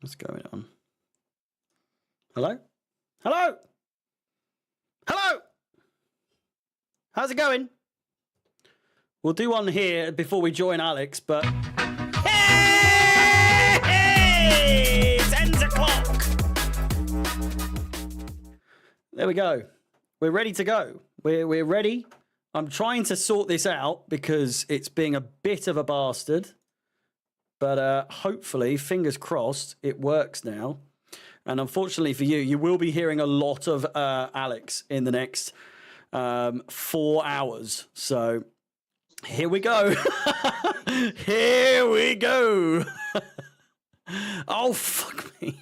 What's going on? Hello? Hello? Hello? How's it going? We'll do one here before we join Alex, but... Hey! It's 10 o'clock! There we go. We're ready to go. We're ready. I'm trying to sort this out because it's being a bit of a bastard. But hopefully, fingers crossed, it works now. And unfortunately for you, you will be hearing a lot of Alex in the next 4 hours. So here we go. Here we go. Oh, fuck me.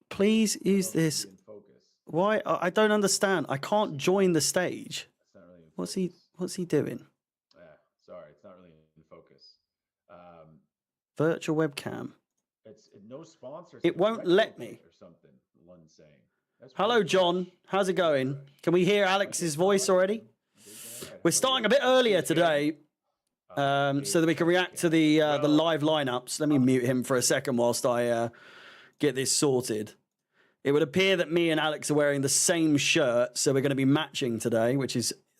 Please use this. Why? I don't understand. I can't join the stage. What's he doing? Yeah, sorry, it's not really in focus. Virtual webcam. It's no sponsors. It won't let me. Or something. London's saying. Hello, John. How's it going? Can we hear Alex's voice already? We're starting a bit earlier today, so that we can react to the live lineups. Let me mute him for a second whilst I get this sorted. It would appear that me and Alex are wearing the same shirt, so we're going to be matching today,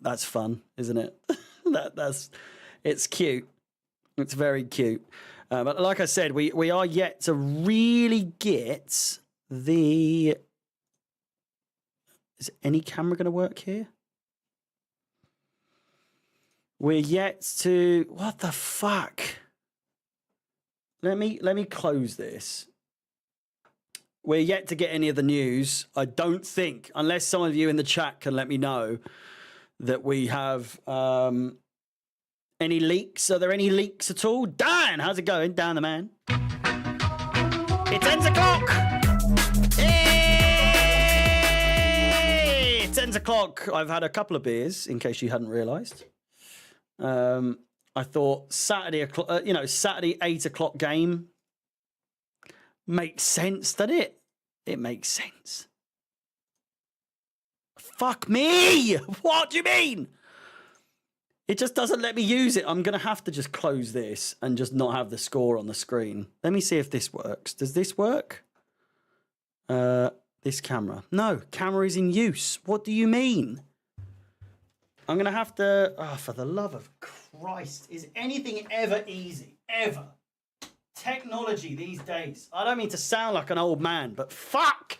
that's fun, isn't it? It's cute. It's very cute. But like I said, we are yet to really get the... Is any camera going to work here? We're yet to... What the fuck? Let me close this. We're yet to get any of the news. I don't think, unless some of you in the chat can let me know, that we have... Any leaks? Are there any leaks at all? Dan, how's it going? Dan the man. It's 10 o'clock! Hey! It's 10 o'clock. I've had a couple of beers, in case you hadn't realised. I thought Saturday 8 o'clock game makes sense, doesn't it? It makes sense. Fuck me! What do you mean? It just doesn't let me use it. I'm going to have to just close this and just not have the score on the screen. Let me see if this works. Does this work? This camera. No, camera is in use. What do you mean? I'm going to have to... Oh, for the love of Christ. Is anything ever easy? Ever? Technology these days. I don't mean to sound like an old man, but fuck!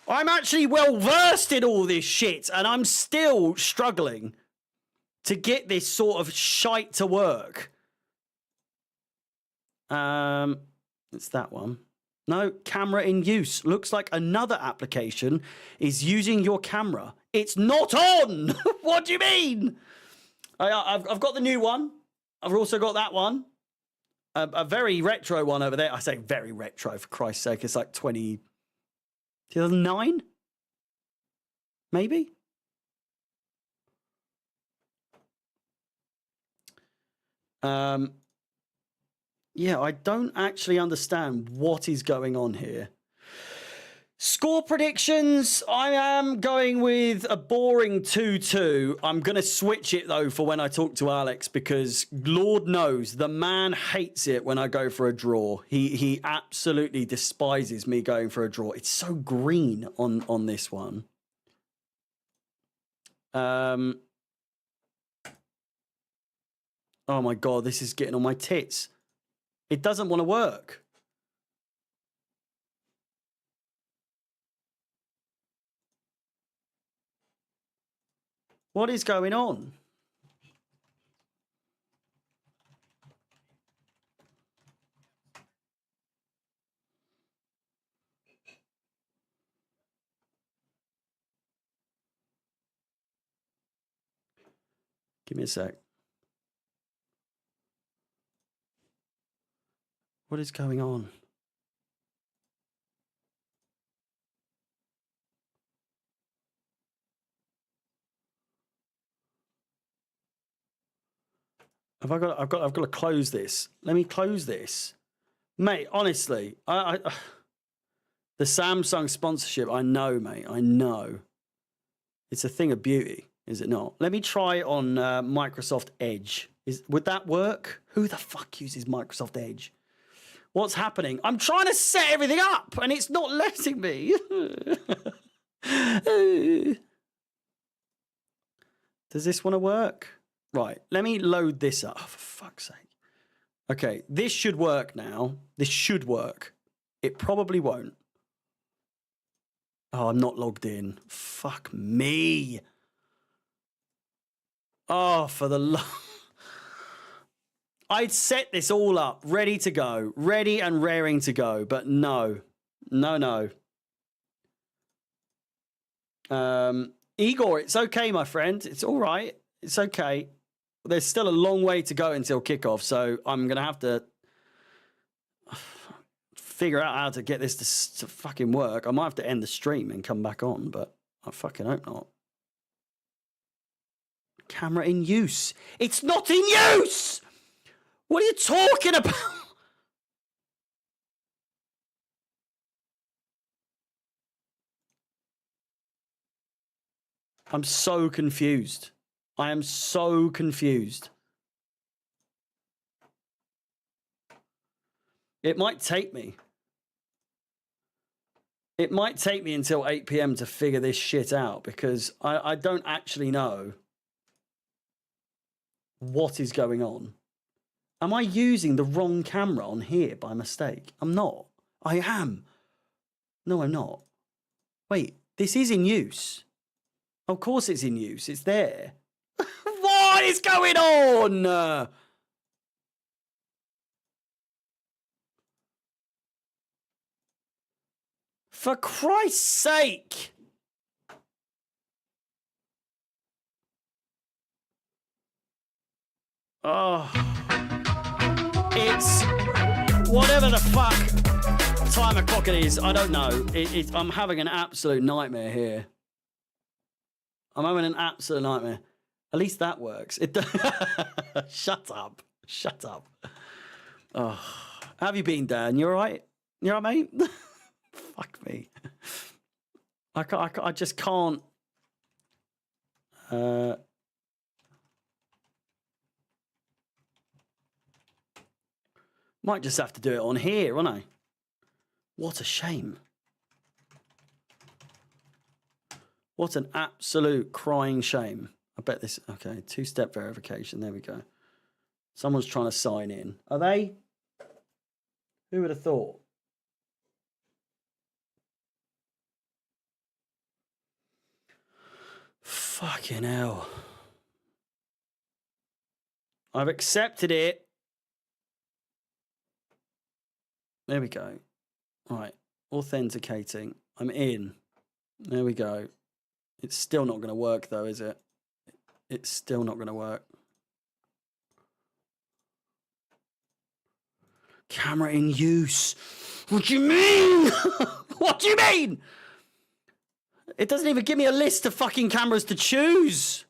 I'm actually well versed in all this shit, and I'm still struggling to get this sort of shite to work. It's that one. No, camera in use. Looks like another application is using your camera. It's not on! What do you mean? I've got the new one. I've also got that one. A very retro one over there. I say very retro, for Christ's sake. It's like 2009? Maybe? Yeah, I don't actually understand what is going on here. Score predictions, I am going with a boring 2-2. I'm going to switch it, though, for when I talk to Alex, because Lord knows the man hates it when I go for a draw. He absolutely despises me going for a draw. It's so green on this one. Oh, my God, this is getting on my tits. It doesn't want to work. What is going on? Give me a sec. What is going on? I've got to close this. Let me close this. Mate, honestly, the Samsung sponsorship, I know, mate. I know. It's a thing of beauty, is it not? Let me try on Microsoft Edge. Would that work? Who the fuck uses Microsoft Edge? What's happening? I'm trying to set everything up and it's not letting me. Does this want to work? Right, let me load this up. Oh, for fuck's sake. Okay, this should work now. This should work. It probably won't. Oh, I'm not logged in. Fuck me. Oh, for the love. I'd set this all up, ready to go, ready and raring to go, but no. No. Igor, it's okay, my friend. It's all right. It's okay. There's still a long way to go until kickoff, so I'm going to have to figure out how to get this to fucking work. I might have to end the stream and come back on, but I fucking hope not. Camera in use. It's not in use! What are you talking about? I'm so confused. I am so confused. It might take me. It might take me until 8 p.m. to figure this shit out because I don't actually know what is going on. Am I using the wrong camera on here by mistake? I'm not. I am. No, I'm not. Wait, this is in use. Of course it's in use. It's there. What is going on? For Christ's sake. Oh. It's whatever the fuck time o'clock it is. I don't know. I'm having an absolute nightmare here. I'm having an absolute nightmare. At least that works. It. Shut up. Shut up. Oh. How have you been, Dan? You all right? You all right, mate? Fuck me. I just can't. Might just have to do it on here, won't I? What a shame. What an absolute crying shame. I bet this... Okay, two-step verification. There we go. Someone's trying to sign in. Are they? Who would have thought? Fucking hell. I've accepted it. There we go. All right. Authenticating. I'm in. There we go. It's still not going to work, though, is it? It's still not going to work. Camera in use. What do you mean? What do you mean? It doesn't even give me a list of fucking cameras to choose.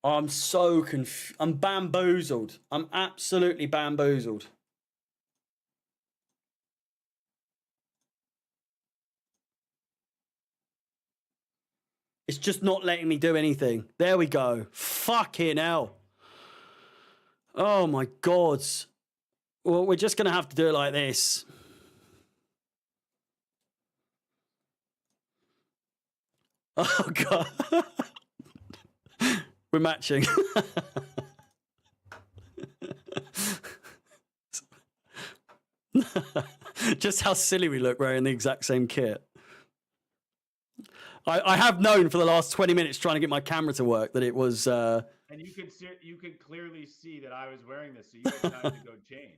I'm so confused. I'm bamboozled. I'm absolutely bamboozled. It's just not letting me do anything. There we go. Fucking hell. Oh my God. Well, we're just going to have to do it like this. Oh God. We're matching. Just how silly we look wearing the exact same kit. I have known for the last 20 minutes trying to get my camera to work that it was... And you could clearly see that I was wearing this, so you had time to go change.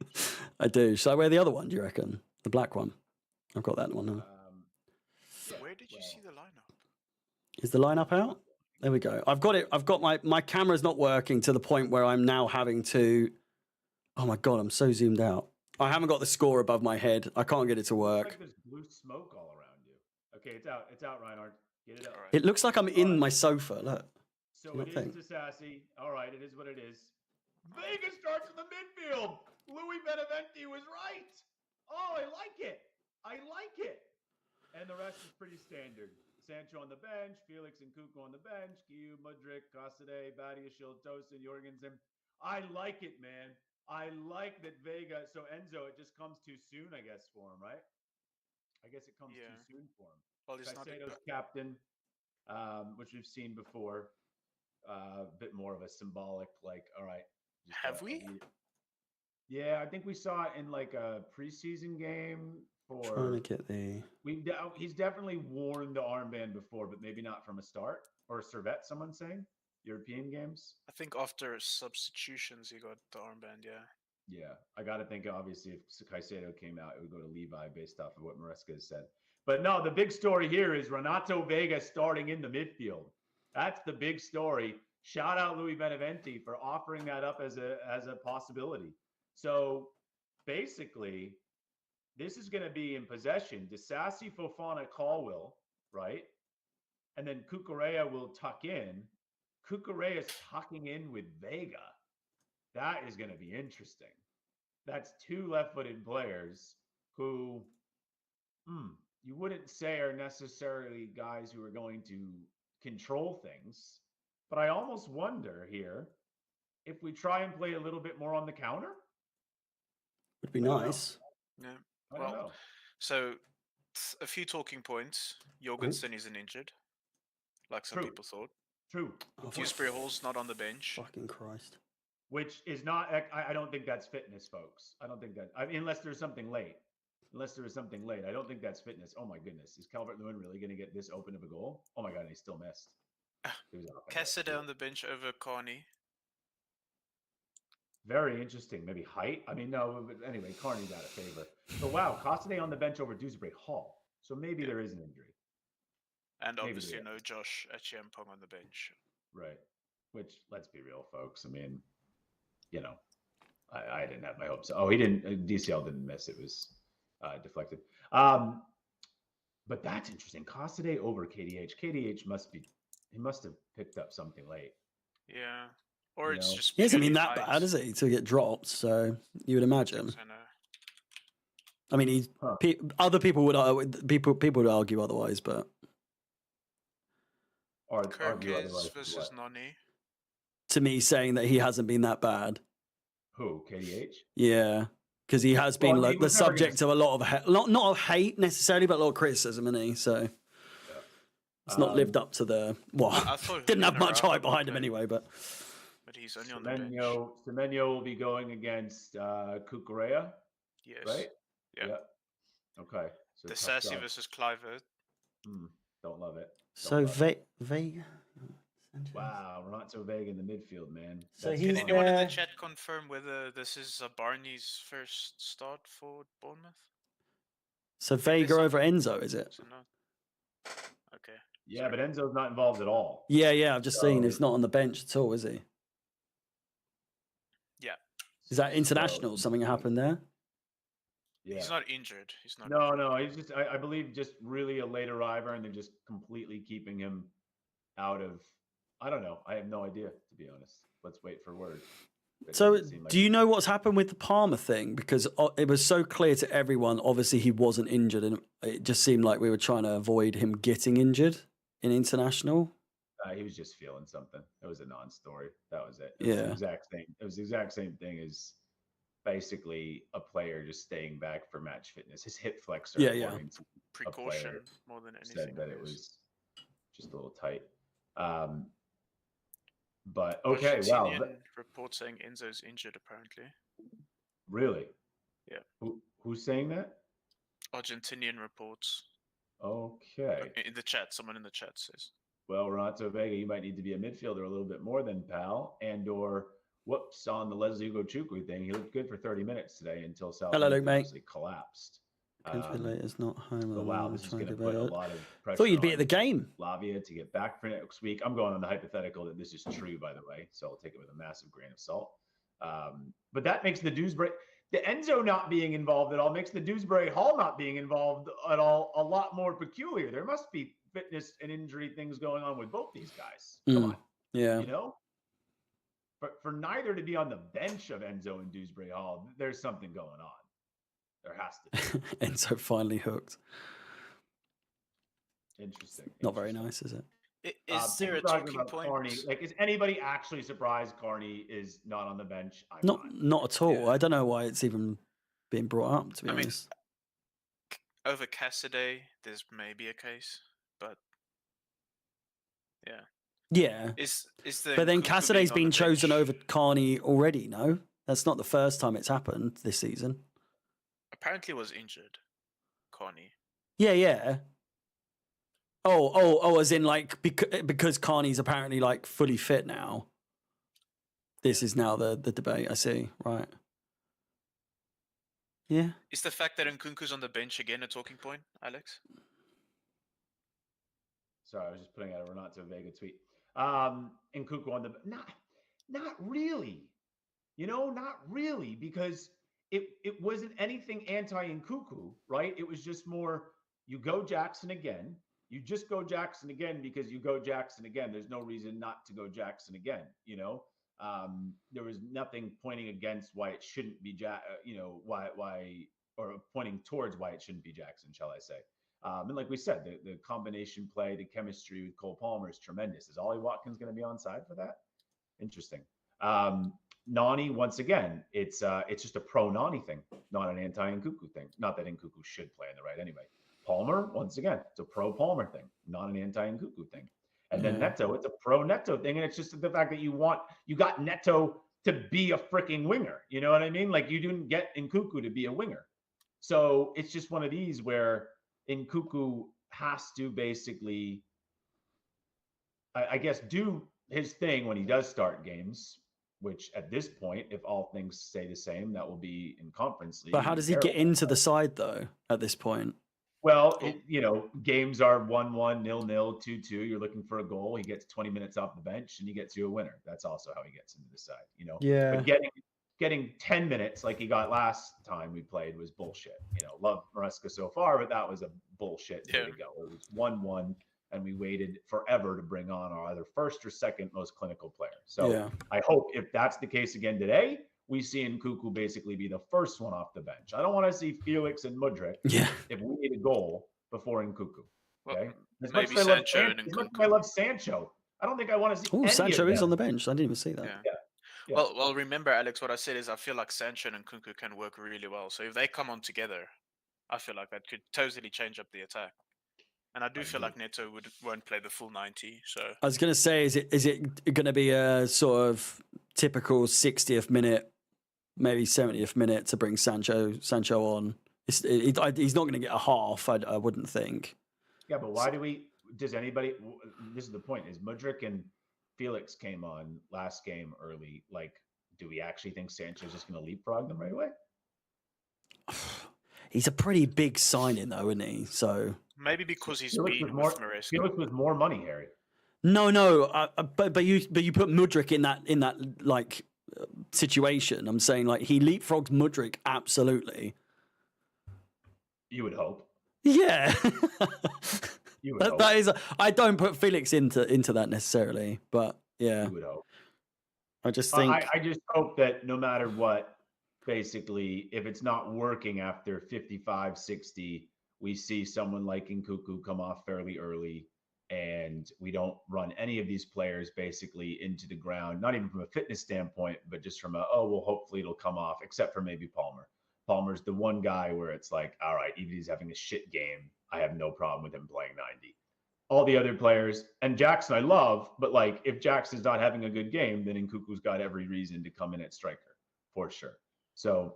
I do. Should I wear the other one, do you reckon? The black one. I've got that one now. Where did you see the lineup? Is the lineup out? There we go. I've got it. I've got my camera's not working to the point where I'm now having to... Oh my God, I'm so zoomed out. I haven't got the score above my head. I can't get it to work. It's like there's blue smoke all around you. Okay, it's out. It's out, Reinhard. Get it out. It looks like I'm in my sofa. Look. So it is to Sassy. All right, it is what it is. Vegas starts in the midfield. Louis Beneventi was right. Oh, I like it. I like it. And the rest is pretty standard. Sancho on the bench, Felix and Kuko on the bench, Giu, Mudryk, Casade, Badiashil, Tosin, Jorgensen. I like it, man. I like that Vega. So Enzo, it just comes too soon, I guess, for him, right? I guess it comes Yeah. too soon for him. Well, he's not. Caicedo's captain, which we've seen before. A bit more of a symbolic, like, all right. Just Have we? Yeah, I think we saw it in like a preseason game Trying to for. get the. He's definitely worn the armband before, but maybe not from a start or a servette. Someone's saying European games. I think after substitutions, he got the armband. Yeah. Yeah, I got to think. Obviously, if Caicedo came out, it would go to Levi based off of what Maresca has said. But no, the big story here is Renato Vega starting in the midfield. That's the big story. Shout out Louis Beneventi for offering that up as a possibility. So basically, this is going to be in possession. Disasi, Fofana, Caldwell, right? And then Cucurella will tuck in. Cucurella is tucking in with Vega. That is going to be interesting. That's two left-footed players who you wouldn't say are necessarily guys who are going to control things. But I almost wonder here if we try and play a little bit more on the counter. Would be nice. Yeah. I don't know. So a few talking points. Jorgensen isn't injured, like some True. people thought. True. Oh, Dewsbury Hall's not on the bench. Fucking Christ. Which is not, I don't think that's fitness, folks. I don't think that, unless there's something late. Unless there is something late. I don't think that's fitness. Oh my goodness. Is Calvert-Lewin really going to get this open of a goal? Oh my God, and he still missed. He was off. Cassidy on the bench over Carney. Very interesting. Maybe height. I mean, no, but anyway, Carney's out of favor. But wow, Costane on the bench over Dewsbury Hall. So maybe there is an injury. And Maybe obviously there no Josh Achiampong on the bench. Right. Which, let's be real, folks. I mean, you know, I didn't have my hopes. Oh, he didn't. DCL didn't miss. It was deflected. But that's interesting. Costade over KDH. KDH must have picked up something late. Yeah. Or You it's know? just. He hasn't been purely that height. bad, is he, to get dropped? So you would imagine. I know. I mean, he's other people would people would argue otherwise, but Argue otherwise. Kirkes versus Nani. to me, saying that he hasn't been that bad, Who? KDH? yeah, because he has been Well, he like the was never subject of a lot of not of hate necessarily, but a lot of criticism, isn't he? So it's not lived up to the I thought didn't have much Jimenez hype behind him played, anyway, but he's only on the bench. Semenyo will be going against Cucurella, Yes. right? Yeah. Okay. So The tough Sassy job. versus Clivert. Don't love it. so Vega. Wow, Renato Vega in the midfield, man. So That's he's Can fun. anyone in the there- chat confirm whether this is Barney's first start for Bournemouth? So Vega over Enzo, is it? So not. Okay. Yeah, but Enzo's not involved at all. Yeah. I've just seen he's not on the bench at all, is he? Yeah. Is that international? Something happened there? Yeah. He's not injured. He's not. No. He's just, I believe, just really a late arriver, and they're just completely keeping him out of. I don't know. I have no idea, to be honest. Let's wait for word. It So, doesn't seem like- do you know what's happened with the Palmer thing? Because it was so clear to everyone. Obviously, he wasn't injured, and it just seemed like we were trying to avoid him getting injured in international. He was just feeling something. It was a non-story. That was it. It was the exact same. It was the exact same thing as basically a player just staying back for match fitness. His hip flexor, according to Precaution player, more than anything. said that I it guess. was just a little tight. But okay, wow. Argentinian report saying Enzo's injured apparently. Really? Yeah. Who's saying that? Argentinian reports. Okay. In the chat, someone in the chat says. Well, Renato Vega, you might need to be a midfielder a little bit more than pal, and/or whoops on the Leslie Ugochukwu thing. He looked good for 30 minutes today until Southampton Luke, mate. obviously collapsed. Is not home. But wow, this is going to put a lot of pressure. Thought you'd be on at the game. Lavia to get back for next week. I'm going on the hypothetical that this is true, by the way, so I'll take it with a massive grain of salt. But that makes the Dewsbury, the Enzo not being involved at all makes the Dewsbury Hall not being involved at all a lot more peculiar. There must be fitness and injury things going on with both these guys. Come on, Yeah. you know. For neither to be on the bench of Enzo and Dewsbury Hall, there's something going on. There has to be. Enzo finally hooked. Interesting. Not very nice, is it? Is there a People talking talking about point? Carney. Like, is anybody actually surprised Carney is not on the bench? I'm Not at all. Yeah. I don't know why it's even being brought up, to be I mean, honest. over Cassidy, there's maybe a case, but yeah. Yeah. Is the But then Nkunku Casaday's being on been the chosen bench- over Carney already, no? That's not the first time it's happened this season. Apparently was injured, Carney. Yeah. Oh, as in like because Carney's apparently like fully fit now. This is now the debate. I see. Right. Yeah. Is the fact that Nkunku's on the bench again a talking point, Alex? Sorry, I was just putting out a Renato Vega tweet. Nkunku on the not really. Not really, because it wasn't anything anti-Nkunku, right? It was just more you go Jackson again. You just go Jackson again because you go Jackson again. There's no reason not to go Jackson again. There was nothing pointing against why it shouldn't be why or pointing towards why it shouldn't be Jackson, shall I say? And like we said, the combination play, the chemistry with Cole Palmer is tremendous. Is Ollie Watkins going to be on side for that? Interesting. Nani, once again, it's just a pro Nani thing, not an anti Nkunku thing. Not that Nkunku should play in the right anyway. Palmer, once again, it's a pro Palmer thing, not an anti Nkunku thing. And then Neto, it's a pro Neto thing, and it's just the fact that you got Neto to be a freaking winger. You know what I mean? Like, you didn't get Nkunku to be a winger, so it's just one of these where Nkunku has to basically, I guess, do his thing when he does start games, which at this point, if all things stay the same, that will be in Conference League. But how does he get into the side though at this point? Well, games are 1-1, 0-0, 2-2. You're looking for a goal. He gets 20 minutes off the bench and he gets you a winner. That's also how he gets into the side, Yeah. But getting 10 minutes like he got last time we played was bullshit. Love Maresca so far, but that was a bullshit way to go. It was 1-1, and we waited forever to bring on our either first or second most clinical player. So I hope if that's the case again today, we see Nkunku basically be the first one off the bench. I don't want to see Felix and Mudryk if we need a goal before Nkunku. Okay, well, maybe Sancho and Nkunku. I love Sancho. I don't think I want to see. Oh, Sancho is on the bench. I didn't even see that. Yeah. Well, remember, Alex, what I said is I feel like Sancho and Nkunku can work really well. So if they come on together, I feel like that could totally change up the attack. And I do feel like Neto won't play the full 90. So I was going to say, is it going to be a sort of typical 60th minute, maybe 70th minute to bring Sancho on? He's not going to get a half, I wouldn't think. Yeah, but why does anybody, this is the point, is Mudryk and Felix came on last game early. Like, do we actually think Sancho's just going to leapfrog them right away? He's a pretty big signing though, isn't he? So maybe because he's Felix been with with Maresca. Felix with more money, Harry. No, but you put Mudryk in that like situation. I'm saying like he leapfrogs Mudryk absolutely. You would hope. Yeah. You would hope. That is. I don't put Felix into that necessarily, but yeah. You would hope. I just think. I just hope that no matter what, basically, if it's not working after 55, 60, we see someone like Nkunku come off fairly early, and we don't run any of these players basically into the ground, not even from a fitness standpoint, but just from hopefully it'll come off, except for maybe Palmer. Palmer's the one guy where it's like, all right, even if he's having a shit game, I have no problem with him playing 90. All the other players, and Jackson I love, but like if Jackson's not having a good game, then Nkunku's got every reason to come in at striker, for sure. So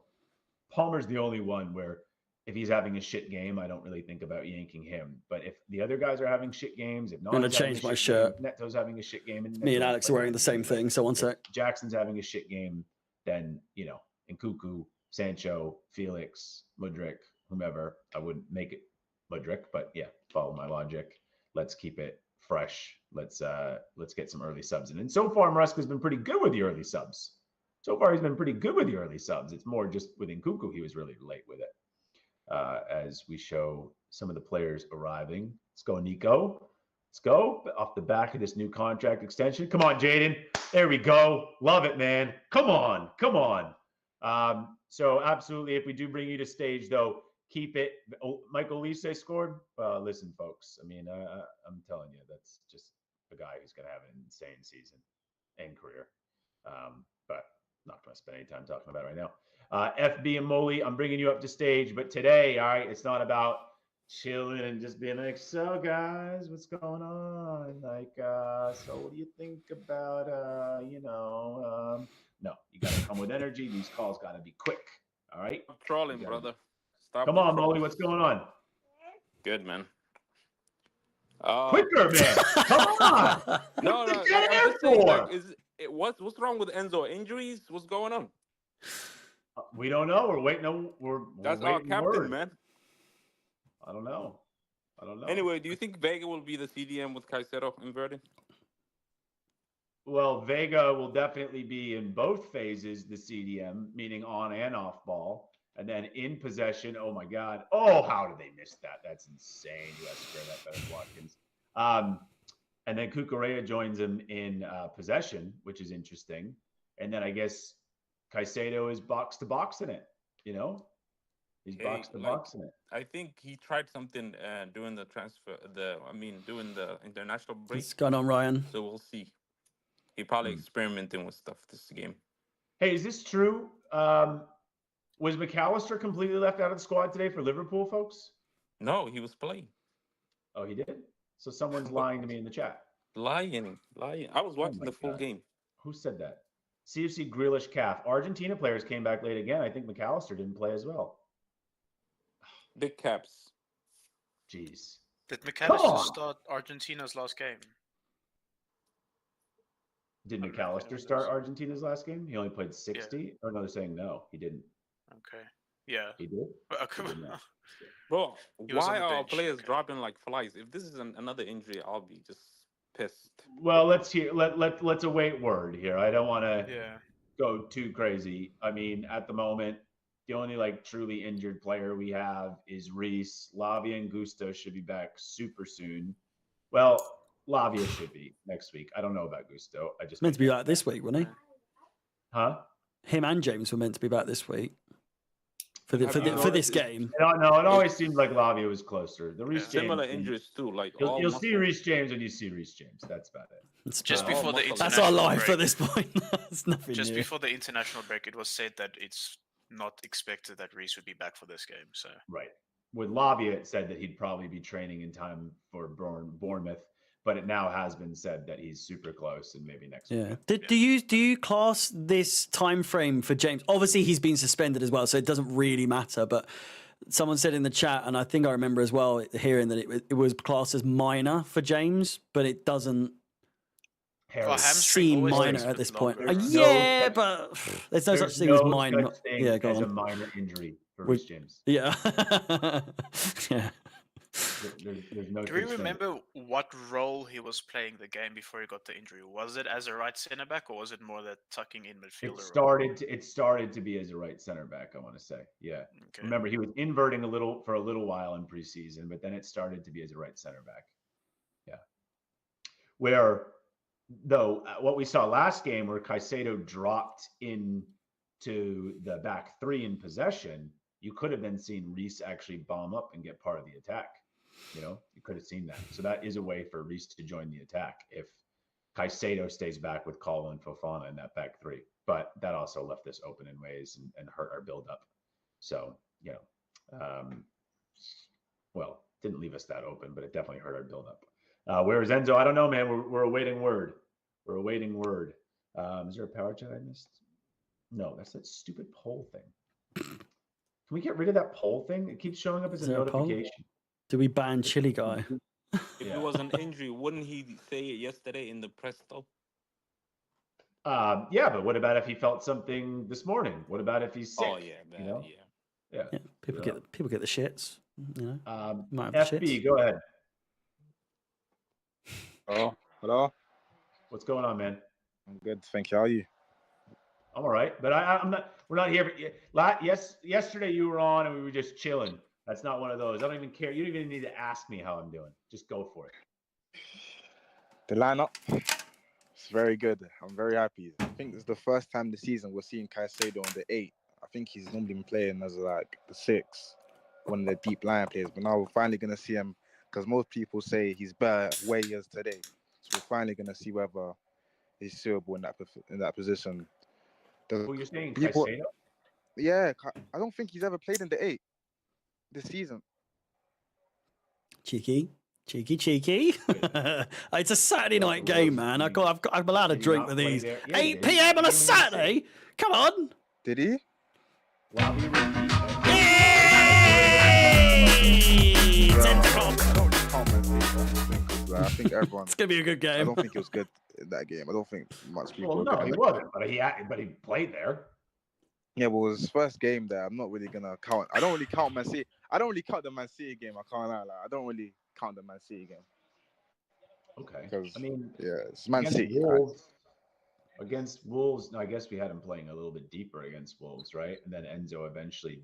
Palmer's the only one where if he's having a shit game, I don't really think about yanking him. But if the other guys are having shit games, if not, I'm going to change my shirt. Game, Neto's having a shit game. Me and Alex are wearing the same thing. So one sec. Jackson's having a shit game, then, Nkunku, Sancho, Felix, Mudryk, whomever. I wouldn't make it Mudryk, but yeah, follow my logic. Let's keep it fresh. Let's get some early subs in. And so far, Maresca's been pretty good with the early subs. It's more just with Nkunku, he was really late with it. As we show some of the players arriving. Let's go, Nico. Let's go. Off the back of this new contract extension. Come on, Jaden. There we go. Love it, man. Come on. So absolutely, if we do bring you to stage, though, keep it. Oh, Michael Olise scored. Listen, folks. I mean, I'm telling you, that's just a guy who's going to have an insane season and career. But not going to spend any time talking about it right now. FB and Molly, I'm bringing you up to stage. But today, all right, it's not about chilling and just being like, so guys, what's going on? Like, so what do you think about, no, you got to come with energy. These calls got to be quick. All right. Stop trolling, brother. Stop. Come on, Molly. What's going on? Good, man. Quicker, man. Come on. No, What's no. the dead I'm air just saying, for? like, what's wrong with Enzo? Injuries? What's going on? We don't know. We're waiting. We're That's our waiting captain, word. man. I don't know. Anyway, do you think Vega will be the CDM with Caicedo inverted? Well, Vega will definitely be in both phases, the CDM, meaning on and off ball. And then in possession, oh my God. Oh, how did they miss that? That's insane. You got to square that better, Watkins. And then Cucurella joins him in possession, which is interesting. And then I guess Caicedo is box to box in it, you know? He's box to box in it. I think he tried something during the transfer, during the international break. What's going on, Ryan? So we'll see. He probably experimenting with stuff this game. Hey, is this true? Was McAllister completely left out of the squad today for Liverpool, folks? No, he was playing. Oh, he did? So someone's lying to me in the chat. Lying. I was watching the full game. Who said that? CFC Grealish calf. Argentina players came back late again. I think McAllister didn't play as well. Big caps. Jeez. Did McAllister start Argentina's last game? Did McAllister start Argentina's last game? He only played 60? Yeah. Or no, they're saying no, he didn't. Okay. Yeah. He did? Okay. He did not. Bro, why are players dropping like flies? If this is another injury, I'll be just pissed. Well, let's await word here. I don't want to go too crazy. I mean, at the moment, the only like truly injured player we have is Reese. Lavia and Gusto should be back super soon. Well, Lavia should be next week. I don't know about Gusto. I just meant to be back this week, wasn't he? Huh? Him and James were meant to be back this week for this game. No, it always seemed like Lavia was closer. The Reece James similar injuries too. Like you'll see Reece James when you see Reece James. That's about it. It's just before the international that's our life break. at this point. That's nothing just new. Before the international break, it was said that it's not expected that Reece would be back for this game. So right. With Lavia, it said that he'd probably be training in time for Bournemouth, but it now has been said that he's super close and maybe next week. Do you class this time frame for James? Obviously, he's been suspended as well, so it doesn't really matter. But someone said in the chat, and I think I remember as well hearing that it was classed as minor for James, but it doesn't seem minor at this point. But there's no such thing as minor. Yeah, go on. A minor injury for Reece James. Yeah. Yeah. There's no. Do we remember what role he was playing the game before he got the injury? Was it as a right centre back, or was it more that tucking in midfielder? It started to be as a right centre back. I want to say, yeah. Okay. Remember, he was inverting for a little while in preseason, but then it started to be as a right centre back. Yeah. Where, though, what we saw last game, where Caicedo dropped into the back three in possession, you could have then seen Reece actually bomb up and get part of the attack. You know, you could have seen that. So that is a way for Reece to join the attack if Caicedo stays back with Colin and Fofana in that back three. But that also left us open in ways and hurt our build-up. So, you know, didn't leave us that open, but it definitely hurt our build-up. Where is Enzo? I don't know, man. We're awaiting word. We're awaiting word. Is there a power chat I missed? No, that's that stupid poll thing. Can we get rid of that poll thing? It keeps showing up as a notification. Do we ban Chili Guy? If it was an injury, wouldn't he say it yesterday in the press though? Yeah, but what about if he felt something this morning? What about if he's sick? Oh yeah, yeah. People get the shits. You know, FB, go ahead. Oh, hello. What's going on, man? I'm good, thank you. How are you? I'm all right, but I'm not. We're not here. Yesterday you were on and we were just chilling. That's not one of those. I don't even care. You don't even need to ask me how I'm doing. Just go for it. The lineup, it's very good. I'm very happy. I think it's the first time this season we're seeing Caicedo on the 8. I think he's normally been playing as like the 6. one of the deep line players. But now we're finally gonna see him because most people say he's better where he is today. So we're finally gonna see whether he's suitable in that position. Who you're saying, People, Caicedo? yeah, I don't think he's ever played in the 8 this season. Cheeky. It's a Saturday night game, man. I'm allowed to drink with these. 8 p.m. on a Saturday? Come on. Did he? Wow, he was Yay! 10 o'clock. I think everyone. It's gonna be a good game. I don't think it was good in that game. I don't think much people. Well, no, he wasn't, but he played there. Yeah, well, it was his first game there. I'm not really gonna count. I don't really count Man City. I don't really count the Man City game. I can't lie. Like, I don't really count the Man City game. Okay. Because I mean, yeah, it's Man City. Against Wolves, no, I guess we had him playing a little bit deeper against Wolves, right? And then Enzo eventually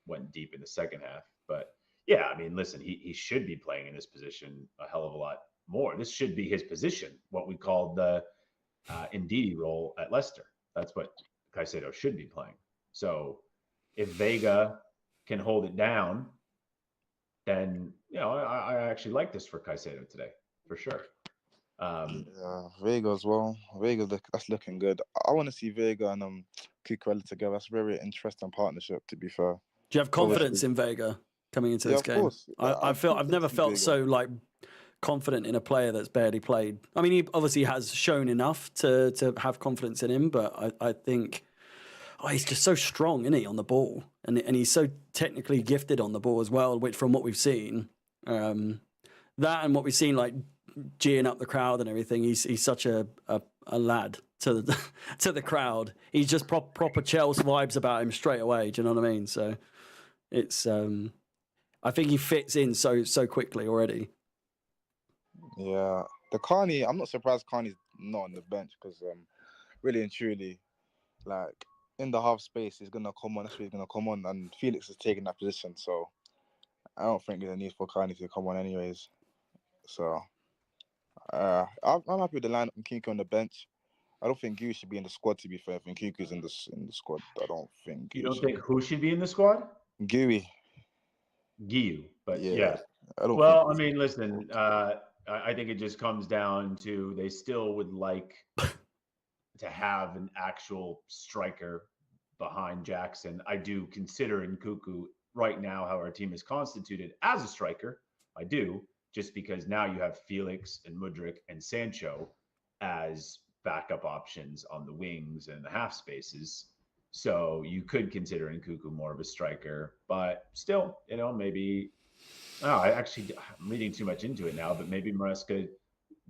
went deep in the second half. But yeah, I mean, listen, he should be playing in this position a hell of a lot more. This should be his position, what we called the Ndidi role at Leicester. That's what Caicedo should be playing. So if Vega can hold it down, then, I actually like this for Caicedo today, for sure. Yeah, Vega as well. That's looking good. I want to see Vega and Cucurella together. That's a very interesting partnership, to be fair. Do you have confidence in Vega coming into this game? Of course. I've never felt so confident in a player that's barely played. I mean, he obviously has shown enough to have confidence in him, but I think he's just so strong, isn't he, on the ball? And he's so technically gifted on the ball as well, which from what we've seen, that and what we've seen, like geeing up the crowd and everything, he's such a lad to the crowd. He's just proper Chelsea vibes about him straight away. Do you know what I mean? So it's I think he fits in so quickly already. Yeah, the Carney. I'm not surprised Carney's not on the bench because really and truly, like in the half space, he's gonna come on. That's where he's gonna come on, and Felix is taking that position. So I don't think there's a need for Carney to come on anyways. So I'm happy with the lineup and Kinko on the bench. I don't think Gui should be in the squad, to be fair. I think Kinko's in the squad. I don't think. You don't think who should be in the squad? Gui. But yeah. I don't. Well, I mean, listen. I think it just comes down to they still would like to have an actual striker behind Jackson. I do consider Nkunku right now how our team is constituted as a striker. I do, just because now you have Felix and Mudryk and Sancho as backup options on the wings and the half spaces. So you could consider Nkunku more of a striker, but still, maybe. I'm reading too much into it now, but maybe Maresca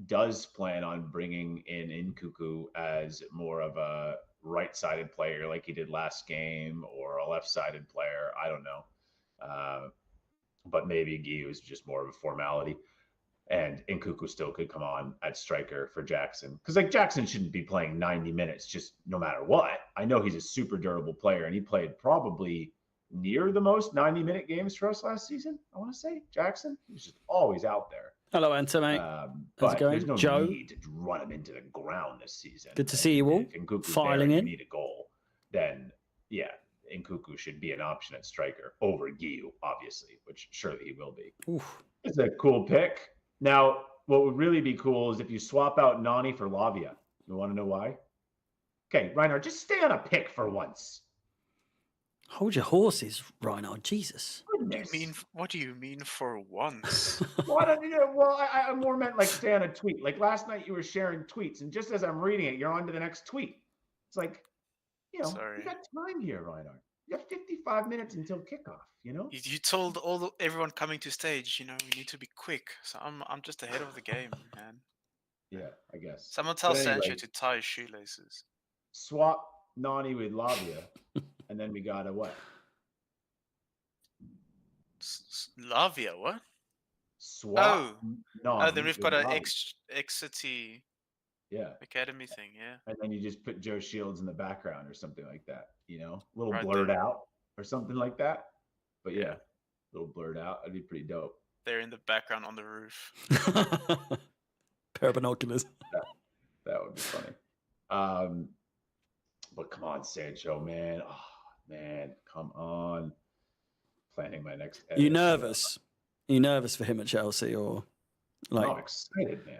does plan on bringing in Nkunku as more of a right-sided player like he did last game, or a left-sided player. I don't know. But maybe Guy is just more of a formality. And Nkunku still could come on at striker for Jackson. Because Jackson shouldn't be playing 90 minutes just no matter what. I know he's a super durable player, and he played probably near the most 90-minute games for us last season, I want to say. Jackson, he was just always out there. Hello, Anta, mate. But going? There's no Joe? need to run him into the ground this season. Good to see you all. If Nkunku's Filing there, in. If you need a goal, then yeah, Nkunku should be an option at striker over Guiu, obviously, which surely he will be. Oof. It's a cool pick. Now, what would really be cool is if you swap out Nani for Lavia. You want to know why? Okay, Reinhard, just stay on a pick for once. Hold your horses, Reinhard. Jesus. What do you mean for once? I more meant like stay on a tweet. Like last night you were sharing tweets, and just as I'm reading it, you're on to the next tweet. It's like, Sorry. you got time here, Reinhard. You have 55 minutes until kickoff, You told everyone coming to stage, we need to be quick. So I'm just ahead of the game, man. Yeah, I guess. Someone tell Sancho to tie his shoelaces. Swap Nani with Lavia, and then we got a what? Lavia, what? Swap. Then we've got an X-City Academy thing, yeah. And then you just put Joe Shields in the background or something like that, a little blurred out or something like that. But yeah, a little blurred out. That'd be pretty dope. They're in the background on the roof. Pair of binoculars. That would be funny. But come on, Sancho, man. Oh, man, come on. planning my next. You edit. nervous? You nervous for him at Chelsea, or like? No, I'm excited, man.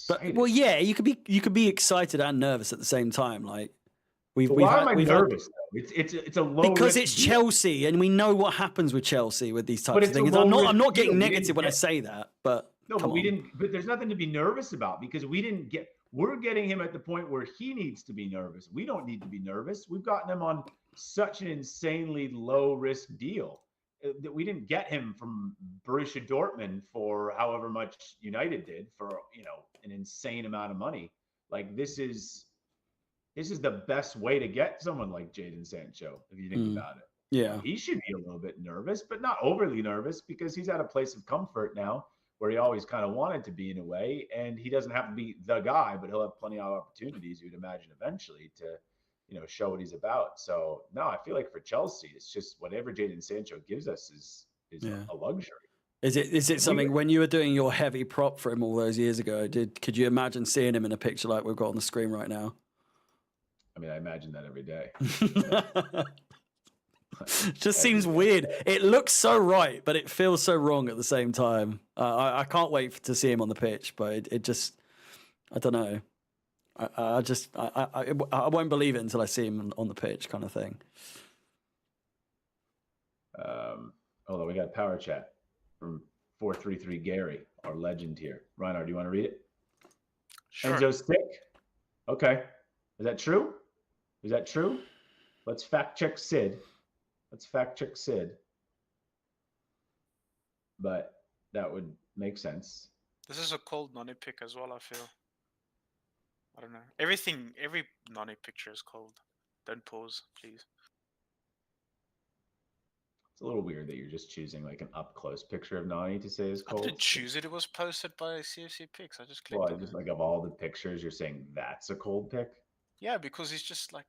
But Excited. well, yeah, you could be excited and nervous at the same time. Like why am I nervous? It's a low because risk it's deal. Chelsea, and we know what happens with Chelsea with these types of it's a things. low I'm risk not getting deal. We negative didn't when I get- say that, but No, come but we on. didn't. But there's nothing to be nervous about because we didn't get. We're getting him at the point where he needs to be nervous. We don't need to be nervous. We've gotten him on such an insanely low risk deal that we didn't get him from Borussia Dortmund for however much United did for an insane amount of money. Like this is the best way to get someone like Jadon Sancho if you think about it. Yeah, He should be a little bit nervous, but not overly nervous because he's at a place of comfort now where he always kind of wanted to be in a way. And he doesn't have to be the guy, but he'll have plenty of opportunities, you'd imagine, eventually to, show what he's about. So, no, I feel like for Chelsea, it's just whatever Jadon Sancho gives us is a luxury. Is it something when you were doing your heavy prop for him all those years ago? Could you imagine seeing him in a picture like we've got on the screen right now? I mean, I imagine that every day. Just seems weird. It looks so right, but it feels so wrong at the same time. I can't wait to see him on the pitch, but it just, I don't know. I won't believe it until I see him on the pitch, kind of thing. Hold on, we got power chat from 433 Gary, our legend here. Reinhard, do you want to read it? Sure. Enzo's sick. Okay, is that true? Is that true? Let's fact check Sid. But that would make sense. This is a cold Nani pick as well, I feel. I don't know. Every Nani picture is cold. Don't pause, please. It's a little weird that you're just choosing like an up close picture of Nani to say is cold. I didn't choose it. It was posted by CFC Picks. I just clicked on just it. like of all the pictures, you're saying that's a cold pick? Yeah, because he's just like